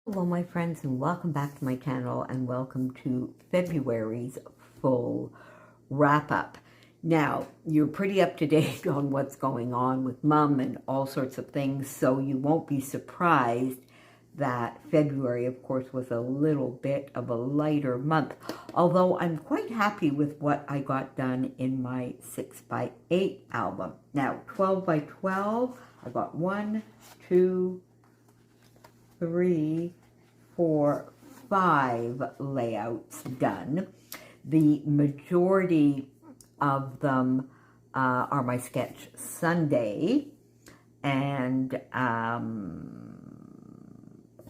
Hello my friends, and welcome back to my channel, and welcome to February's full wrap-up. Now, you're pretty up to date on what's going on with Mum and all sorts of things, so you won't be surprised that February, of course, was a little bit of a lighter month, although I'm quite happy with what I got done in my 6x8 album. Now, 12x12, I got 1, 2, 3, 4, 5 layouts done. The majority of them are my Sketch Sunday, and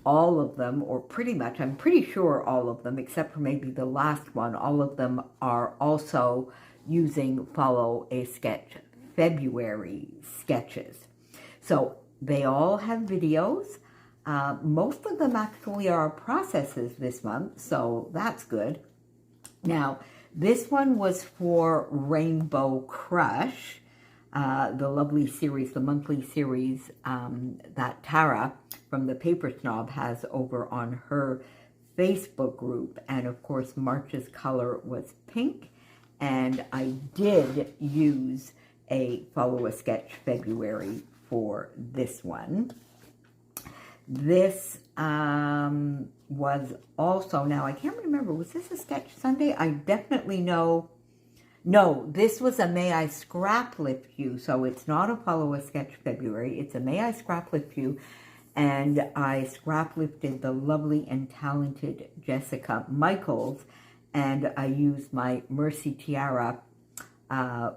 all of them, or pretty much, I'm pretty sure all of them, except for maybe the last one, all of them are also using Follow a Sketch February sketches. So they all have videos. Most of them actually are processes this month, so that's good. Now, this one was for Rainbow Crush, the lovely series, the monthly series that Tara from the Paper Snob has over on her Facebook group. And of course, March's color was pink, and I did use a Follow a Sketch February for this one. This was also, now I can't remember, was this a Sketch Sunday? I definitely know, no, this was a May I Scrap Lift You, so it's not a Follow a Sketch February, it's a May I Scrap Lift You, and I scrap lifted the lovely and talented Jessica Michaels, and I used my Mercy Tiara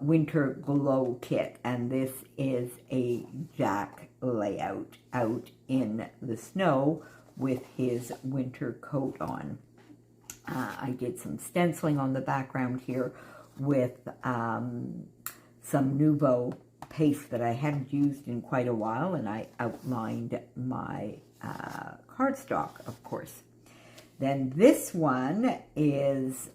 Winter Glow Kit, and this is a Jack layout out in the snow with his winter coat on. I did some stenciling on the background here with some Nuvo paste that I hadn't used in quite a while, and I outlined my cardstock, of course. Then this one is,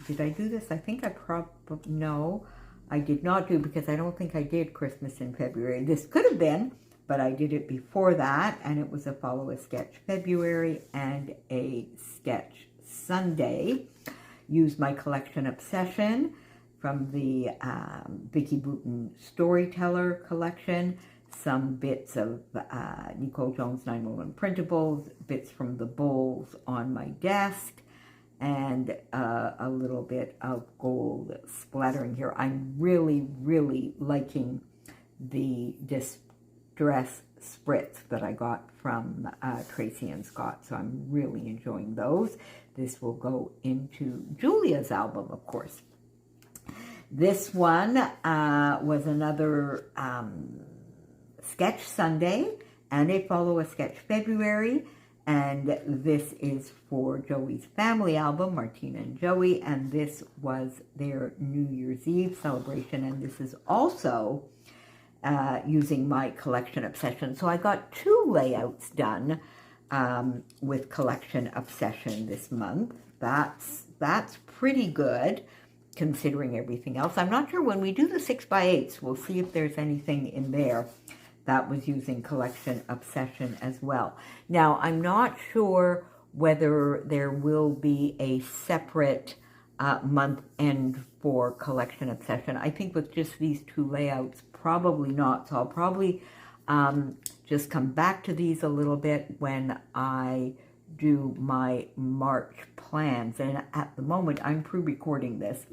did I do this? I think I probably, no, I did not do, because I don't think I did Christmas in February. This could have been, but I did it before that, and it was a Follow a Sketch February and a Sketch Sunday. Used my collection Obsession from the Vicki Boutin Storyteller collection, some bits of Nicole Jones 911 printables, bits from the bowls on my desk, and a little bit of gold splattering here. I'm really, really liking the Distress Spritz that I got from Tracy and Scott, so I'm really enjoying those. This will go into Julia's album, of course. This one was another Sketch Sunday and a Follow a Sketch February, and this is for Joey's family album, Martina and Joey, and this was their New Year's Eve celebration, and this is also using my collection Obsession. So I got 2 layouts done with collection Obsession this month. That's pretty good considering everything else. I'm not sure when we do the 6x8s, we'll see if there's anything in there that was using collection Obsession as well. Now, I'm not sure whether there will be a separate month end for collection Obsession. I think with just these 2 layouts, probably not. So I'll probably just come back to these a little bit when I do my March plans. And at the moment, I'm pre-recording this.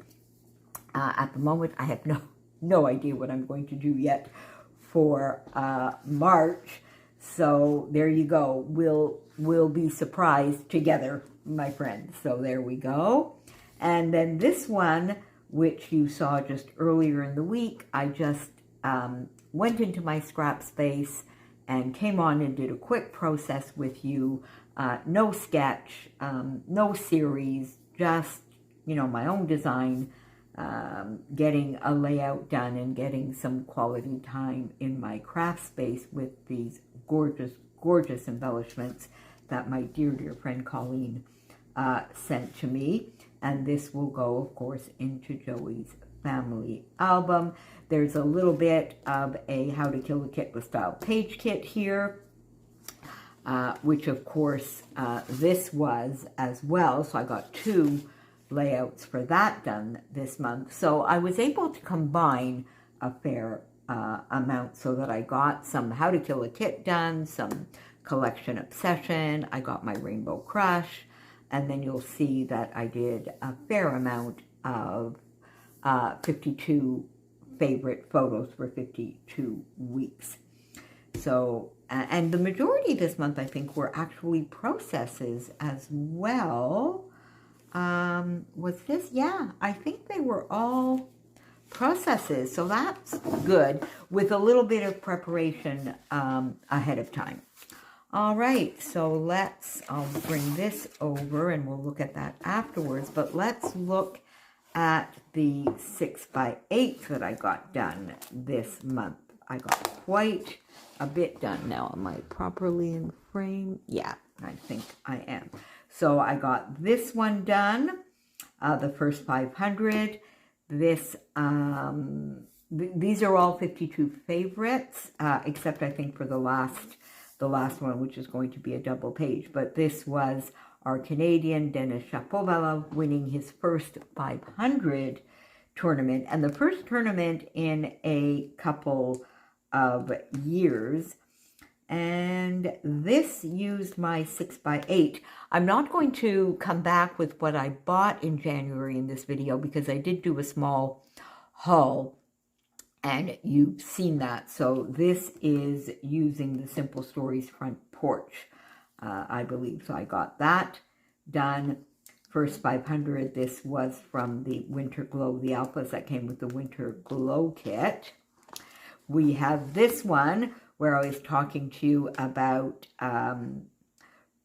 At the moment, I have no idea what I'm going to do yet for March. So there you go. We'll be surprised together, my friends. So there we go. And then this one, which you saw just earlier in the week, I just went into my scrap space and came on and did a quick process with you. No sketch, no series, just, you know, my own design, getting a layout done and getting some quality time in my craft space with these gorgeous, gorgeous embellishments that my dear, dear friend Colleen sent to me. And this will go, of course, into Joey's family album. There's a little bit of a How to Kill a Kit with Style page kit here. which of course this was as well. So I got 2 layouts for that done this month. So I was able to combine a fair amount so that I got some How to Kill a Kit done, some Collection Obsession, I got my Rainbow Crush, and then you'll see that I did a fair amount of 52 favorite photos for 52 weeks. So, and the majority this month, I think, were actually processes as well. Was this? Yeah, I think they were all processes. So that's good, with a little bit of preparation ahead of time. All right, so I'll bring this over and we'll look at that afterwards, but let's look at the 6x8 that I got done this month. I got quite a bit done now. Am I properly in frame? Yeah, I think I am. So I got this one done, the first 500. This, these are all 52 favorites, except I think for the last one, which is going to be a double page. But this was our Canadian Denis Shapovalov winning his first 500 tournament, and the first tournament in a couple of years. And this used my 6x8. I'm not going to come back with what I bought in January in this video because I did do a small haul and you've seen that. So this is using the Simple Stories front porch, I believe. So I got that done. First 500, this was from the Winter Glow, the alphas that came with the Winter Glow kit. We have this one where I was talking to you about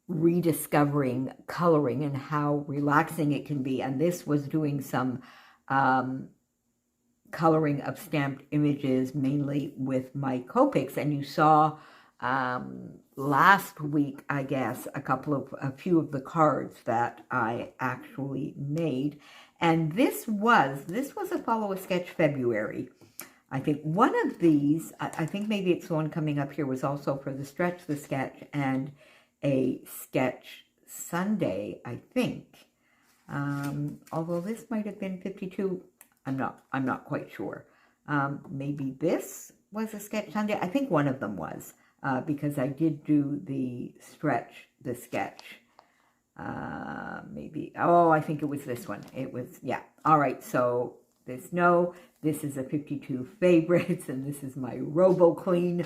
rediscovering coloring and how relaxing it can be. And this was doing some coloring of stamped images, mainly with my Copics. And you saw last week, I guess, a few of the cards that I actually made. And this was a Follow a Sketch February. I think one of these, I think maybe it's the one coming up here, was also for the Stretch the Sketch and a Sketch Sunday, I think. Although this might have been 52, I'm not quite sure. Maybe this was a Sketch Sunday. I think one of them was, because I did do the Stretch the Sketch. Maybe, oh, I think it was this one. It was, yeah. All right, so this is a 52 favorites, and this is my RoboClean.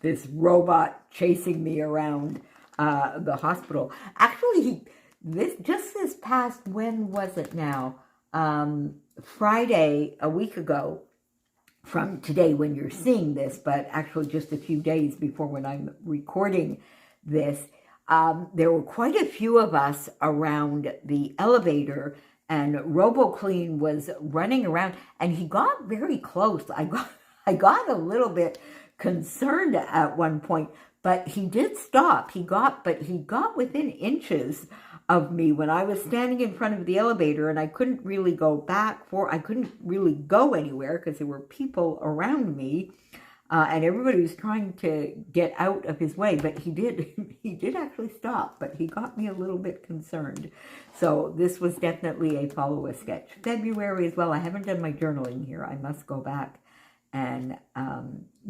This robot chasing me around the hospital. Actually, this past, when was it now? Friday, a week ago from today when you're seeing this, but actually just a few days before when I'm recording this, there were quite a few of us around the elevator, and RoboClean was running around, and he got very close. I got a little bit concerned at one point, but he did stop. He got within inches of me when I was standing in front of the elevator, and I couldn't really go I couldn't really go anywhere because there were people around me, and everybody was trying to get out of his way, but he did actually stop, but he got me a little bit concerned. So this was definitely a Follow a Sketch February as well. I haven't done my journaling here. I must go back and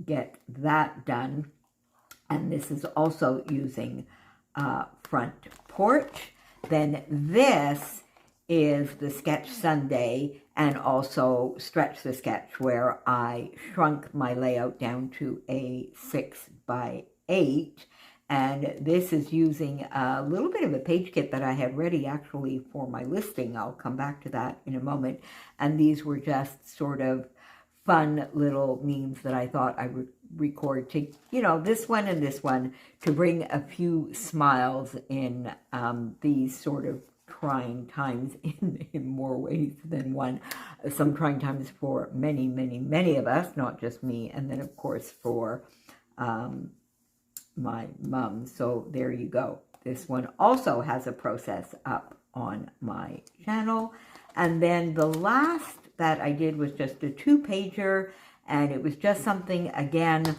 get that done. And this is also using front porch. Then this is the Sketch Sunday and also Stretch the Sketch, where I shrunk my layout down to a 6x8. And this is using a little bit of a page kit that I had ready actually for my listing. I'll come back to that in a moment. And these were just sort of fun little memes that I thought I would record to, this one and this one, to bring a few smiles in these sort of trying times in more ways than one. Some trying times for many, many, many of us, not just me. And then, of course, for my mom. So there you go. This one also has a process up on my channel. And then the last that I did was just a 2-pager, and it was just something, again,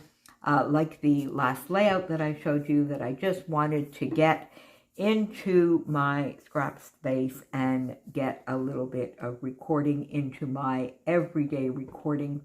like the last layout that I showed you, that I just wanted to get into my scrap space and get a little bit of recording into my everyday recording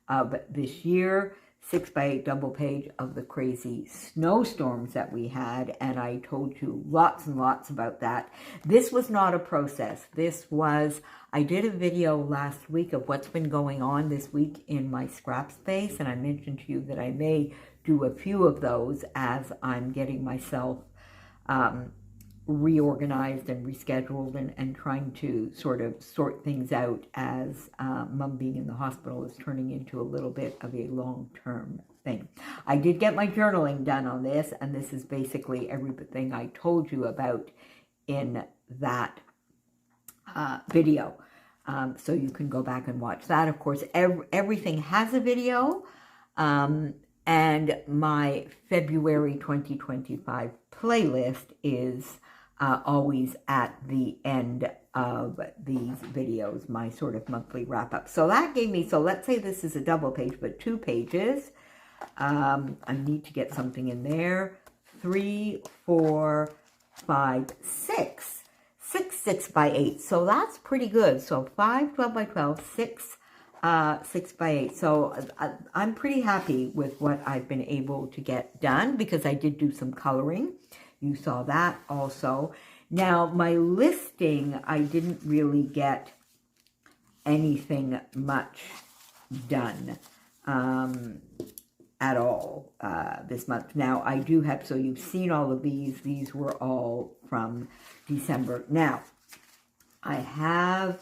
of this year. 6x8 double page of the crazy snowstorms that we had, and I told you lots and lots about that. This was not a process. This was, I did a video last week of what's been going on this week in my scrap space, and I mentioned to you that I may do a few of those as I'm getting myself reorganized and rescheduled and trying to sort of sort things out as Mom being in the hospital is turning into a little bit of a long-term thing. I did get my journaling done on this, and this is basically everything I told you about in that video. So you can go back and watch that. Of course, everything has a video, and my February 2025 playlist is always at the end of these videos, my sort of monthly wrap-up. So that gave me, so let's say this is a double page, but 2 pages. I need to get something in there. 3, 4, 5, 6. 6x8. So that's pretty good. So 5, 12 by 12, 6 by 8. So I'm pretty happy with what I've been able to get done, because I did do some coloring. You saw that also. Now, my listing, I didn't really get anything much done at all this month. Now, I do have, so you've seen all of these. These were all from December. Now, I have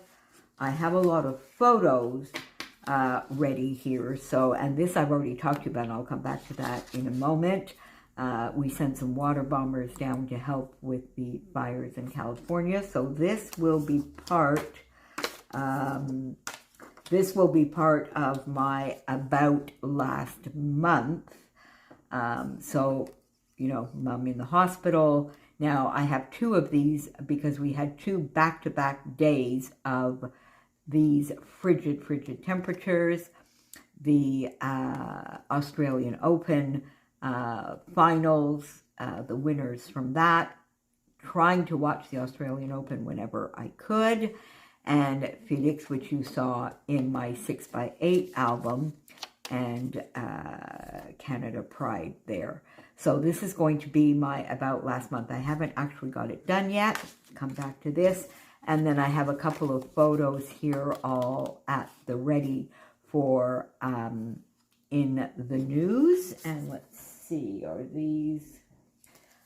a lot of photos ready here. So, and this I've already talked to you about, and I'll come back to that in a moment. We sent some water bombers down to help with the fires in California. So this will be part of my about last month. So, you know, Mom in the hospital. Now I have 2 of these because we had 2 back-to-back days of these frigid temperatures. The Australian Open finals, the winners from that, trying to watch the Australian Open whenever I could, and Felix, which you saw in my 6x8 album, and Canada Pride there. So this is going to be my about last month. I haven't actually got it done yet. Come back to this. And then I have a couple of photos here all at the ready for in the news. And let's see, are these,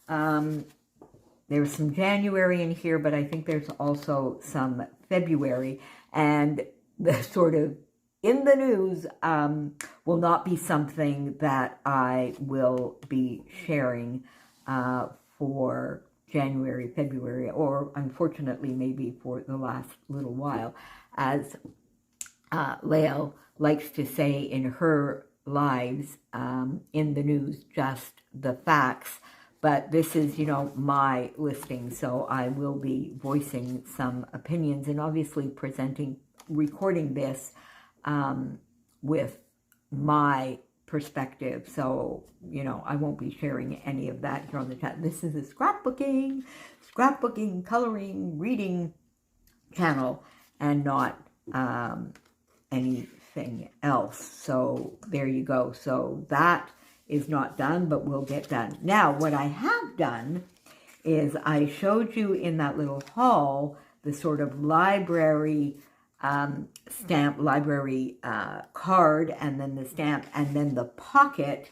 there's some January in here, but I think there's also some February, and the sort of in the news will not be something that I will be sharing for January, February, or unfortunately maybe for the last little while, as Lael likes to say in her lives, in the news, just the facts. But this is, you know, my listing, so I will be voicing some opinions and obviously recording this with my perspective. So, you know, I won't be sharing any of that here on the chat. This is a scrapbooking, coloring, reading channel, and not anything else. So there you go. So that is not done, but will get done. Now, what I have done is I showed you in that little haul the sort of library stamp, library card, and then the stamp, and then the pocket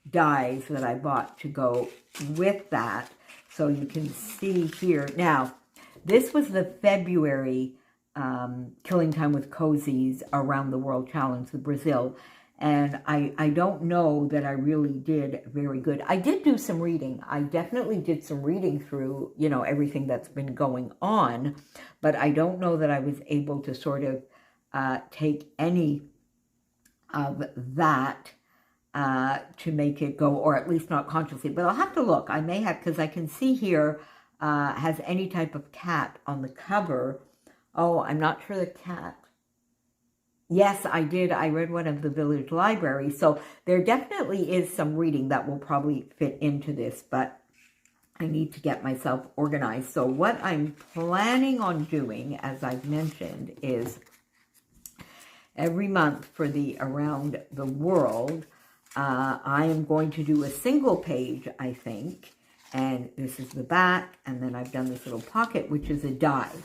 dies that I bought to go with that. So you can see here. Now, this was the February Killing Time with Cozies Around the World Challenge, the Brazil. And I don't know that I really did very good. I did do some reading. I definitely did some reading through, you know, everything that's been going on. But I don't know that I was able to sort of take any of that to make it go, or at least not consciously. But I'll have to look. I may have, because I can see here has any type of cat on the cover. Oh, I'm not sure the cat. Yes, I did. I read one of the village libraries. So there definitely is some reading that will probably fit into this, but I need to get myself organized. So what I'm planning on doing, as I've mentioned, is every month for the Around the World, I am going to do a single page, I think. And this is the back. And then I've done this little pocket, which is a die.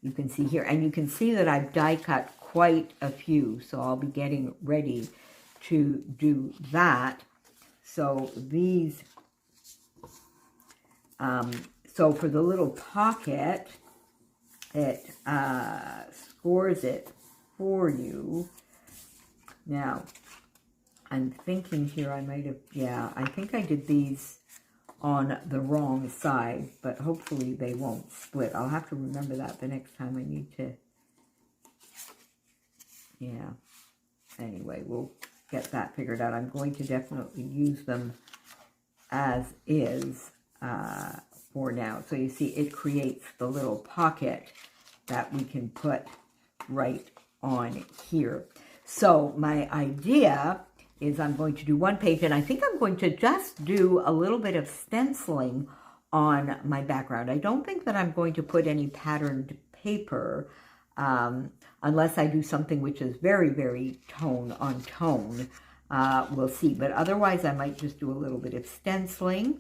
You can see here. And you can see that I've die cut quite a few. So I'll be getting ready to do that. So these... so for the little pocket, it scores it for you. Now, I'm thinking here I might have, yeah, I think I did these on the wrong side, but hopefully they won't split. I'll have to remember that the next time I need to, yeah. Anyway, we'll get that figured out. I'm going to definitely use them as is for now. So you see it creates the little pocket that we can put right on here. So my idea is I'm going to do one page, and I think I'm going to just do a little bit of stenciling on my background. I don't think that I'm going to put any patterned paper unless I do something which is very, very tone on tone. We'll see. But otherwise, I might just do a little bit of stenciling,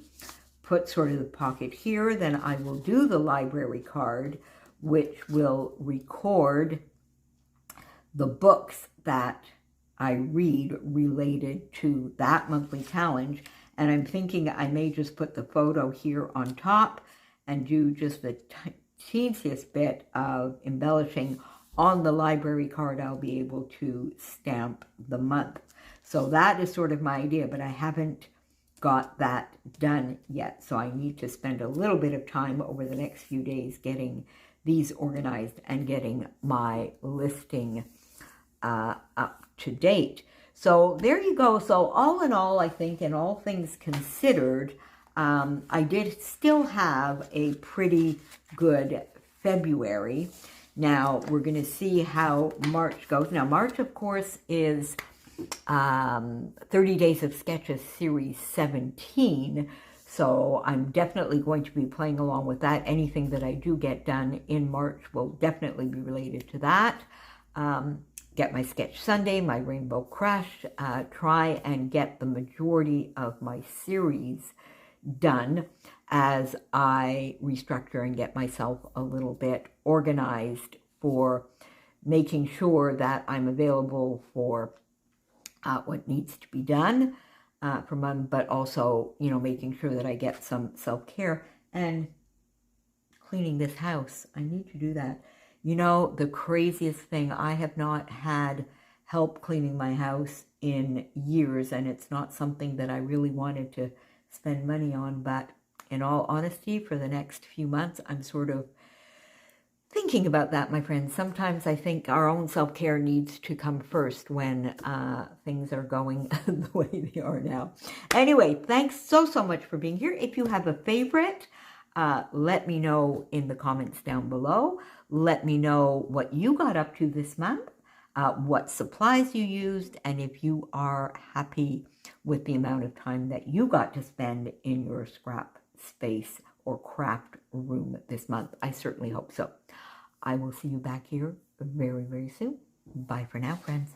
put sort of the pocket here. Then I will do the library card, which will record the books that I read related to that monthly challenge. And I'm thinking I may just put the photo here on top and do just the teeniest bit of embellishing on the library card. I'll be able to stamp the month. So that is sort of my idea, but I haven't got that done yet. So I need to spend a little bit of time over the next few days getting these organized and getting my listing up to date. So there you go. So all in all, I think, and all things considered, I did still have a pretty good February. Now we're going to see how March goes. Now March, of course, is 30 Days of Sketches Series 17. So I'm definitely going to be playing along with that. Anything that I do get done in March will definitely be related to that. Get my Sketch Sunday, my Rainbow Crush, try and get the majority of my series done as I restructure and get myself a little bit organized for making sure that I'm available for what needs to be done for Mom, but also, you know, making sure that I get some self-care and cleaning this house. I need to do that. You know, the craziest thing, I have not had help cleaning my house in years, and it's not something that I really wanted to spend money on, but in all honesty, for the next few months, I'm sort of thinking about that, my friends. Sometimes I think our own self-care needs to come first when things are going the way they are now. Anyway, thanks so much for being here. If you have a favorite, let me know in the comments down below. Let me know what you got up to this month, what supplies you used, and if you are happy with the amount of time that you got to spend in your scrap space or craft room this month. I certainly hope so. I will see you back here very, very soon. Bye for now, friends.